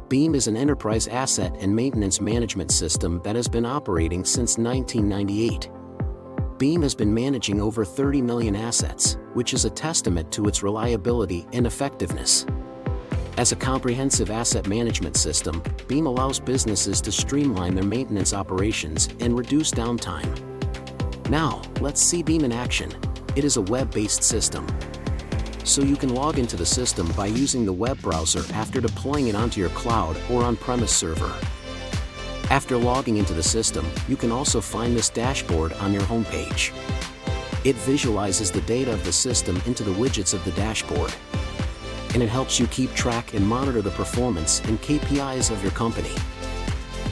Beam is an enterprise asset and maintenance management system that has been operating since 1998. Beam has been managing over 30 million assets, which is a testament to its reliability and effectiveness. As a comprehensive asset management system, Beam allows businesses to streamline their maintenance operations and reduce downtime. Now, let's see Beam in action. It is a web-based system, so you can log into the system by using the web browser after deploying it onto your cloud or on-premise server. After logging into the system, you can also find this dashboard on your homepage. It visualizes the data of the system into the widgets of the dashboard, and it helps you keep track and monitor the performance and KPIs of your company.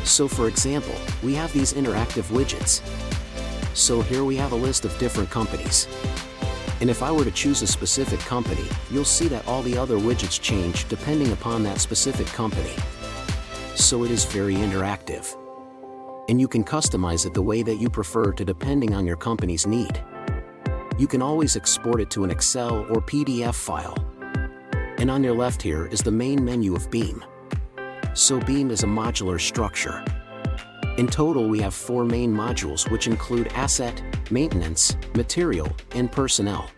So for example, we have these interactive widgets. So here we have a list of different companies. And if I were to choose a specific company, you'll see that all the other widgets change depending upon that specific company. So it is very interactive. And you can customize it the way that you prefer to depending on your company's need. You can always export it to an Excel or PDF file. And on your left here is the main menu of Beam. So Beam is a modular structure. In total, we have 4 main modules which include asset, maintenance, material, and personnel.